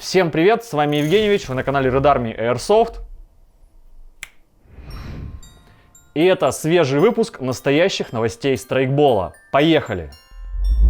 Всем привет, с вами Евгеньевич, вы на канале Red Army Airsoft. И это свежий выпуск настоящих новостей страйкбола. Поехали!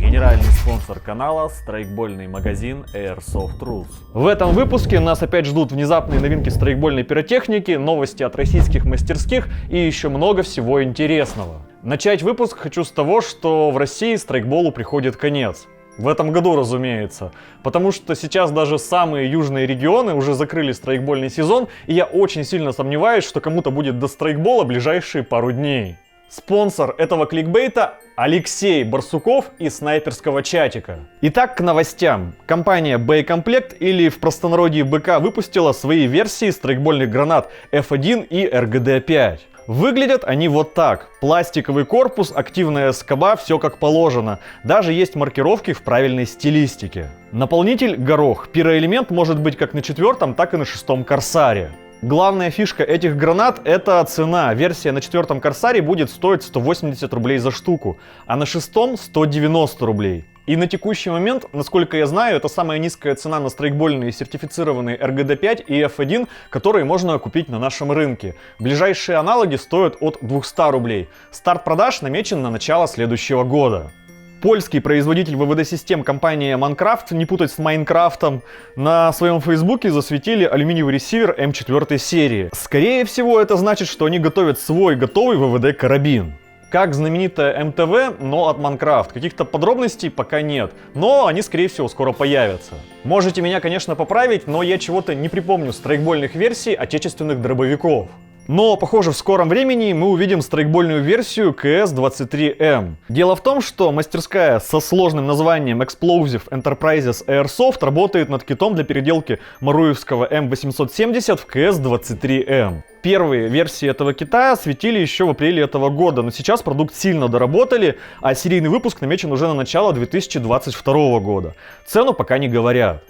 Генеральный спонсор канала — страйкбольный магазин Airsoft Rules. В этом выпуске нас опять ждут внезапные новинки страйкбольной пиротехники, новости от российских мастерских и еще много всего интересного. Начать выпуск хочу с того, что в России страйкболу приходит конец. В этом году, разумеется, потому что сейчас даже самые южные регионы уже закрыли страйкбольный сезон, и я очень сильно сомневаюсь, что кому-то будет до страйкбола ближайшие пару дней. Спонсор этого кликбейта — Алексей Барсуков из снайперского чатика. Итак, к новостям. Компания Боекомплект, или в простонародье БК, выпустила свои версии страйкбольных гранат F1 и РГД-5. Выглядят они вот так. Пластиковый корпус, активная скоба, все как положено. Даже есть маркировки в правильной стилистике. Наполнитель — горох. Пироэлемент может быть как на 4-м, так и на 6-м Корсаре. Главная фишка этих гранат — это цена. Версия на 4-м Корсаре будет стоить 180 рублей за штуку, а на 6-м — 190 рублей. И на текущий момент, насколько я знаю, это самая низкая цена на страйкбольные сертифицированные РГД-5 и F1, которые можно купить на нашем рынке. Ближайшие аналоги стоят от 200 рублей. Старт продаж намечен на начало следующего года. Польский производитель ВВД-систем, компания Minecraft, не путать с Майнкрафтом, на своем фейсбуке засветили алюминиевый ресивер М4 серии. Скорее всего, это значит, что они готовят свой готовый ВВД-карабин. Как знаменитая МТВ, но от Minecraft. Каких-то подробностей пока нет, но они, скорее всего, скоро появятся. Можете меня, конечно, поправить, но я чего-то не припомню страйкбольных версий отечественных дробовиков. Но, похоже, в скором времени мы увидим страйкбольную версию КС-23М. Дело в том, что мастерская со сложным названием Explosive Enterprises Airsoft работает над китом для переделки маруевского М870 в КС-23М. Первые версии этого кита светили еще в апреле этого года, но сейчас продукт сильно доработали, а серийный выпуск намечен уже на начало 2022 года. Цену пока не говорят.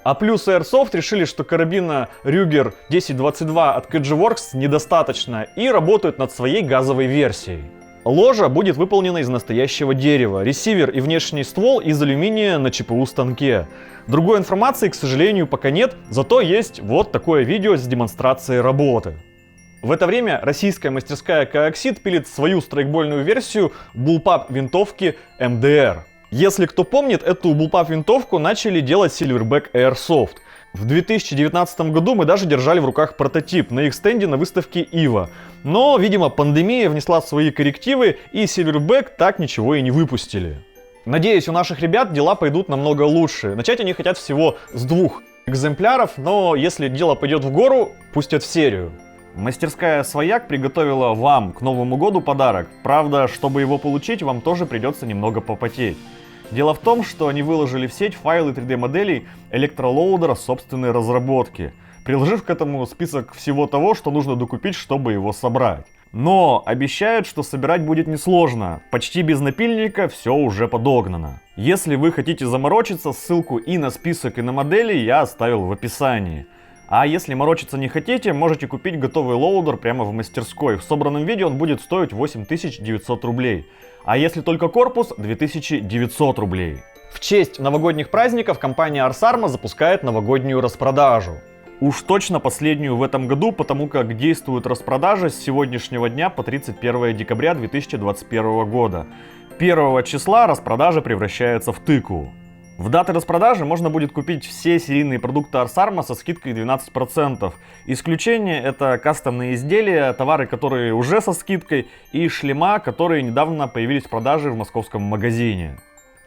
А плюс Airsoft решили, что карабина Ruger 1022 от KG-Works недостаточно и работают над своей газовой версией. Ложа будет выполнена из настоящего дерева, ресивер и внешний ствол из алюминия на ЧПУ станке. Другой информации, к сожалению, пока нет, зато есть вот такое видео с демонстрацией работы. В это время российская мастерская Кооксид пилит свою страйкбольную версию Bullpup винтовки MDR. Если кто помнит, эту Bullpup винтовку начали делать Silverback Airsoft. В 2019 году мы даже держали в руках прототип на их стенде на выставке IWA. Но, видимо, пандемия внесла свои коррективы, и Silverback так ничего и не выпустили. Надеюсь, у наших ребят дела пойдут намного лучше. Начать они хотят всего с 2 экземпляров, но если дело пойдет в гору, пустят в серию. Мастерская Свояк приготовила вам к Новому году подарок. Правда, чтобы его получить, вам тоже придется немного попотеть. Дело в том, что они выложили в сеть файлы 3D-моделей электролоудера собственной разработки, приложив к этому список всего того, что нужно докупить, чтобы его собрать. Но обещают, что собирать будет несложно, почти без напильника все уже подогнано. Если вы хотите заморочиться, ссылку и на список, и на модели я оставил в описании. А если морочиться не хотите, можете купить готовый лоудер прямо в мастерской. В собранном виде он будет стоить 8900 рублей. А если только корпус — 2900 рублей. В честь новогодних праздников компания Arsarma запускает новогоднюю распродажу. Уж точно последнюю в этом году, потому как действуют распродажи с сегодняшнего дня по 31 декабря 2021 года. 1 числа распродажа превращается в тыкву. В даты распродажи можно будет купить все серийные продукты Arsarma со скидкой 12%. Исключение — это кастомные изделия, товары, которые уже со скидкой, и шлема, которые недавно появились в продаже в московском магазине.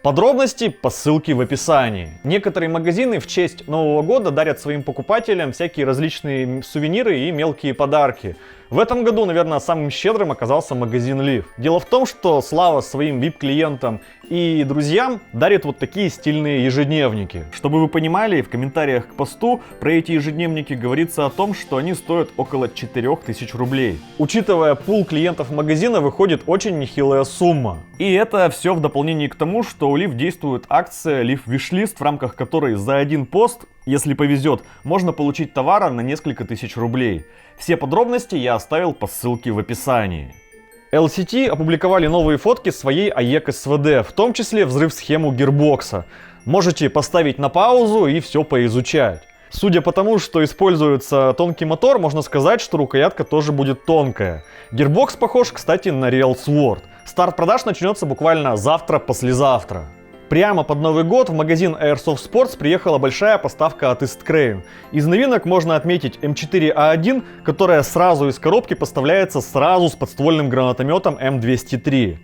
Подробности по ссылке в описании. Некоторые магазины в честь Нового года дарят своим покупателям всякие различные сувениры и мелкие подарки. В этом году, наверное, самым щедрым оказался магазин Liv. Дело в том, что Слава своим VIP-клиентам и друзьям дарит вот такие стильные ежедневники. Чтобы вы понимали, в комментариях к посту про эти ежедневники говорится о том, что они стоят около 4000 рублей. Учитывая пул клиентов магазина, выходит очень нехилая сумма. И это все в дополнение к тому, что у Liv действует акция Liv Wishlist, в рамках которой за один пост, если повезет, можно получить товара на несколько тысяч рублей. Все подробности я оставил по ссылке в описании. LCT опубликовали новые фотки своей AEC SVD, в том числе взрыв-схему гирбокса. Можете поставить на паузу и все поизучать. Судя по тому, что используется тонкий мотор, можно сказать, что рукоятка тоже будет тонкая. Гирбокс похож, кстати, на Real Sword. Старт продаж начнется буквально завтра-послезавтра. Прямо под Новый год в магазин Airsoft Sports приехала большая поставка от East Crane. Из новинок можно отметить М4А1, которая сразу из коробки поставляется сразу с подствольным гранатометом М203.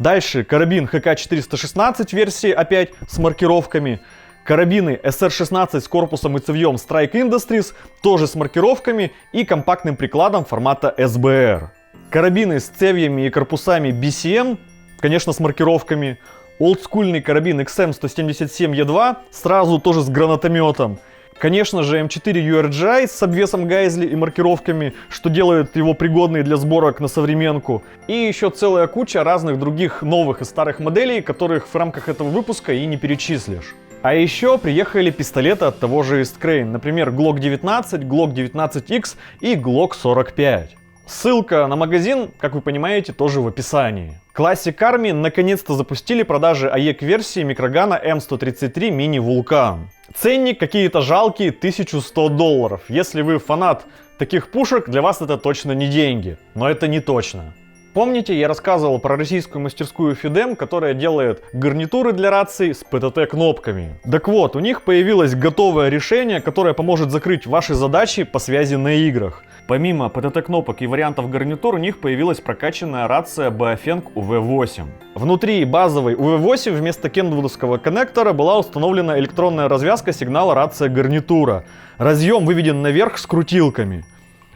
Дальше карабин ХК-416 версии опять с маркировками. Карабины SR-16 с корпусом и цевьем Strike Industries, тоже с маркировками и компактным прикладом формата SBR. Карабины с цевьями и корпусами BCM, конечно, с маркировками. Олдскульный карабин XM177E2, сразу тоже с гранатометом. Конечно же, М4 URGI с обвесом Гайзли и маркировками, что делает его пригодный для сборок на современку. И еще целая куча разных других новых и старых моделей, которых в рамках этого выпуска и не перечислишь. А еще приехали пистолеты от того же East Crane, например, Glock 19, Glock 19X и Glock 45. Ссылка на магазин, как вы понимаете, тоже в описании. Classic Army наконец-то запустили продажи AEC-версии микрогана М133 Mini Vulcan. Ценник какие-то жалкие $1100. Если вы фанат таких пушек, для вас это точно не деньги. Но это не точно. Помните, я рассказывал про российскую мастерскую Fidem, которая делает гарнитуры для раций с PTT-кнопками. Так вот, у них появилось готовое решение, которое поможет закрыть ваши задачи по связи на играх. Помимо PTT-кнопок и вариантов гарнитур, у них появилась прокачанная рация Baofeng UV8. Внутри базовой UV8 вместо кенвудовского коннектора была установлена электронная развязка сигнала рация-гарнитура. Разъем выведен наверх с крутилками.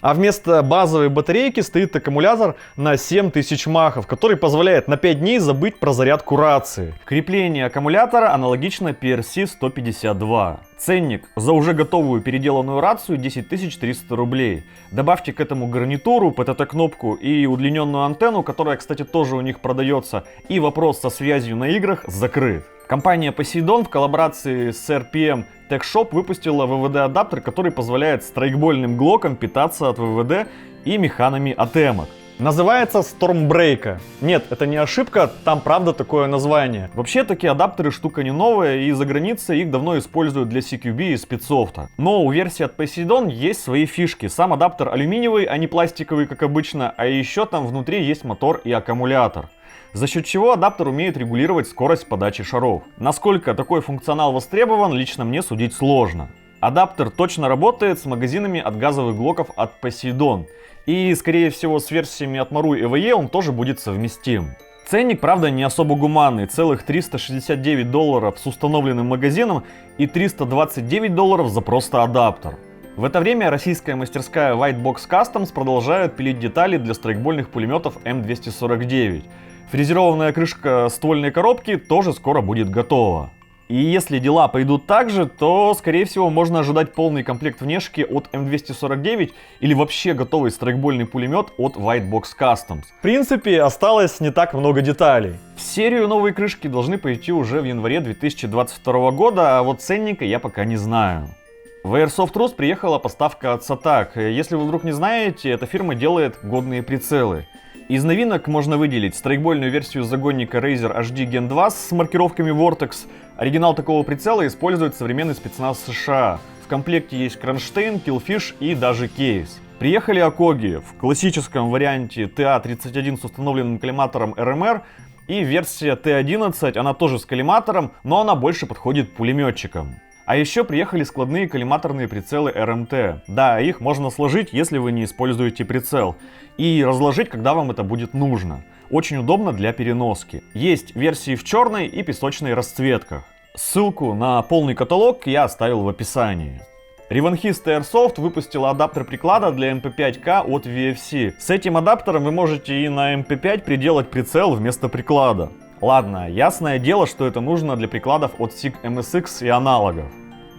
А вместо базовой батарейки стоит аккумулятор на 7000 махов, который позволяет на 5 дней забыть про зарядку рации. Крепление аккумулятора аналогично PRC-152. Ценник за уже готовую переделанную рацию 10300 рублей. Добавьте к этому гарнитуру, PTT-кнопку и удлиненную антенну, которая, кстати, тоже у них продается, и вопрос со связью на играх закрыт. Компания Poseidon в коллаборации с RPM Tech Shop выпустила ВВД-адаптер, который позволяет страйкбольным глокам питаться от ВВД и механами от эмок. Называется Stormbreaker. Нет, это не ошибка, там правда такое название. Вообще такие адаптеры штука не новая, и за границей их давно используют для CQB и спецсофта. Но у версии от Poseidon есть свои фишки. Сам адаптер алюминиевый, а не пластиковый, как обычно, а еще там внутри есть мотор и аккумулятор. За счет чего адаптер умеет регулировать скорость подачи шаров. Насколько такой функционал востребован, лично мне судить сложно. Адаптер точно работает с магазинами от газовых глоков от Poseidon. И, скорее всего, с версиями от Maru и EVE он тоже будет совместим. Ценник, правда, не особо гуманный. Целых $369 с установленным магазином и $329 за просто адаптер. В это время российская мастерская Whitebox Customs продолжает пилить детали для страйкбольных пулеметов М249. Фрезерованная крышка ствольной коробки тоже скоро будет готова. И если дела пойдут так же, то, скорее всего, можно ожидать полный комплект внешки от М249 или вообще готовый страйкбольный пулемет от Whitebox Customs. В принципе, осталось не так много деталей. В серию новые крышки должны пойти уже в январе 2022 года, а вот ценника я пока не знаю. В Airsoft Rus приехала поставка от SATAC. Если вы вдруг не знаете, эта фирма делает годные прицелы. Из новинок можно выделить страйкбольную версию загонника Razer HD Gen 2 с маркировками Vortex. Оригинал такого прицела использует современный спецназ США. В комплекте есть кронштейн, киллфиш и даже кейс. Приехали Акоги в классическом варианте TA-31 с установленным коллиматором RMR и версия T11, она тоже с коллиматором, но она больше подходит пулеметчикам. А еще приехали складные коллиматорные прицелы RMT. Да, их можно сложить, если вы не используете прицел, и разложить, когда вам это будет нужно. Очень удобно для переноски. Есть версии в черной и песочной расцветках. Ссылку на полный каталог я оставил в описании. Revanchist Airsoft выпустила адаптер приклада для MP5K от VFC. С этим адаптером вы можете и на MP5 приделать прицел вместо приклада. Ладно, ясное дело, что это нужно для прикладов от SIG MSX и аналогов.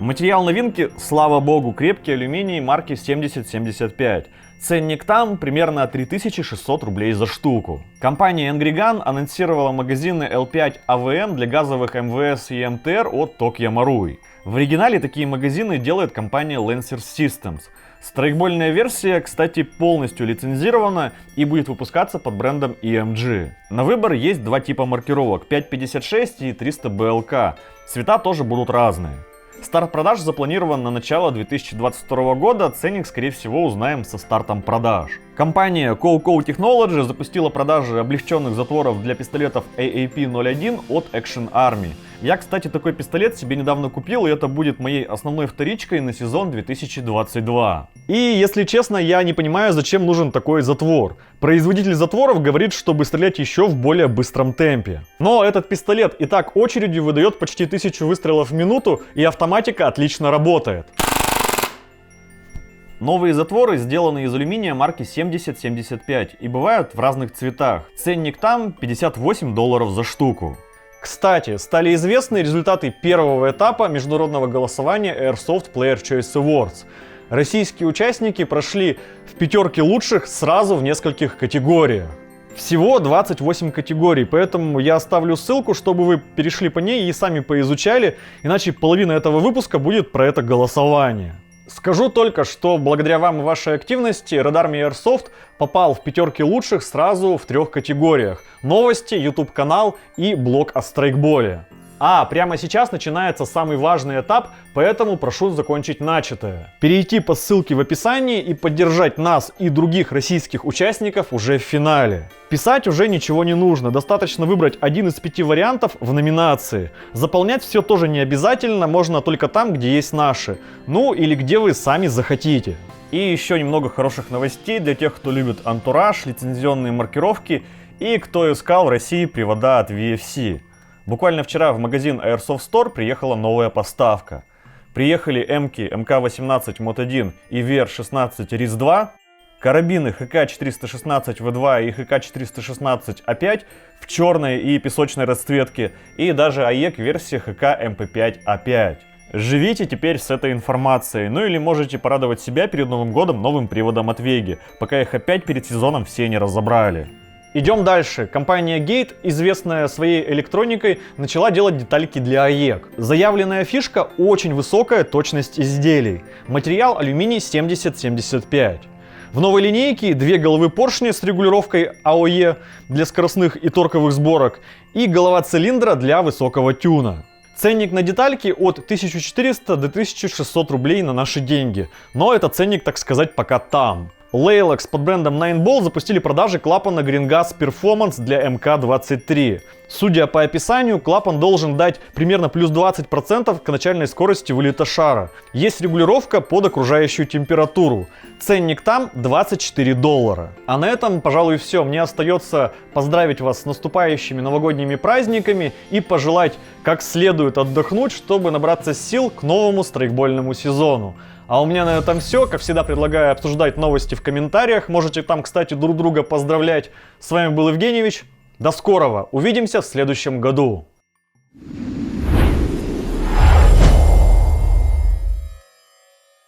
Материал новинки, слава богу, крепкий алюминий марки 7075. Ценник там примерно 3600 рублей за штуку. Компания Engrigan анонсировала магазины L5 AVM для газовых МВС и МТР от Tokyo Marui. В оригинале такие магазины делает компания Lancer Systems. Страйкбольная версия, кстати, полностью лицензирована и будет выпускаться под брендом EMG. На выбор есть два типа маркировок: 556 и 300 BLK. Цвета тоже будут разные. Старт продаж запланирован на начало 2022 года, ценник, скорее всего, узнаем со стартом продаж. Компания CoCo Technology запустила продажи облегченных затворов для пистолетов AAP-01 от Action Army. Я, кстати, такой пистолет себе недавно купил, и это будет моей основной вторичкой на сезон 2022. И, если честно, я не понимаю, зачем нужен такой затвор. Производитель затворов говорит, чтобы стрелять еще в более быстром темпе. Но этот пистолет и так очередью выдает почти 1000 выстрелов в минуту, и автоматика отлично работает. Новые затворы сделаны из алюминия марки 7075 и бывают в разных цветах. Ценник там $58 за штуку. Кстати, стали известны результаты первого этапа международного голосования Airsoft Player Choice Awards. Российские участники прошли в пятерке лучших сразу в нескольких категориях. Всего 28 категорий, поэтому я оставлю ссылку, чтобы вы перешли по ней и сами поизучали, иначе половина этого выпуска будет про это голосование. Скажу только, что благодаря вам и вашей активности Red Army Airsoft попал в пятерки лучших сразу в 3 категориях: новости, YouTube канал и блог о страйкболе. А прямо сейчас начинается самый важный этап, поэтому прошу закончить начатое. Перейти по ссылке в описании и поддержать нас и других российских участников уже в финале. Писать уже ничего не нужно, достаточно выбрать один из 5 вариантов в номинации. Заполнять все тоже не обязательно, можно только там, где есть наши. Ну или где вы сами захотите. И еще немного хороших новостей для тех, кто любит антураж, лицензионные маркировки и кто искал в России привода от VFC. Буквально вчера в магазин Airsoft Store приехала новая поставка. Приехали МК МК-18 МОД-1 и VR-16 РИС-2, карабины ХК-416В2 и ХК-416А5 в черной и песочной расцветке, и даже АЕК версия ХК-МП5А5. Живите теперь с этой информацией, ну или можете порадовать себя перед Новым годом новым приводом от Веги, пока их опять перед сезоном все не разобрали. Идем дальше. Компания Gate, известная своей электроникой, начала делать детальки для АЕК. Заявленная фишка – очень высокая точность изделий. Материал алюминий 7075. В новой линейке 2 головы поршня с регулировкой АОЕ для скоростных и торковых сборок и голова цилиндра для высокого тюна. Ценник на детальки от 1400 до 1600 рублей на наши деньги, но это ценник, так сказать, пока там. Laylox под брендом 9Ball запустили продажи клапана Green Gas Performance для МК-23. Судя по описанию, клапан должен дать примерно плюс 20% к начальной скорости вылета шара. Есть регулировка под окружающую температуру. Ценник там $24. А на этом, пожалуй, все. Мне остается поздравить вас с наступающими новогодними праздниками и пожелать как следует отдохнуть, чтобы набраться сил к новому страйкбольному сезону. А у меня на этом все. Как всегда, предлагаю обсуждать новости в комментариях. Можете там, кстати, друг друга поздравлять. С вами был Евгеньевич. До скорого. Увидимся в следующем году.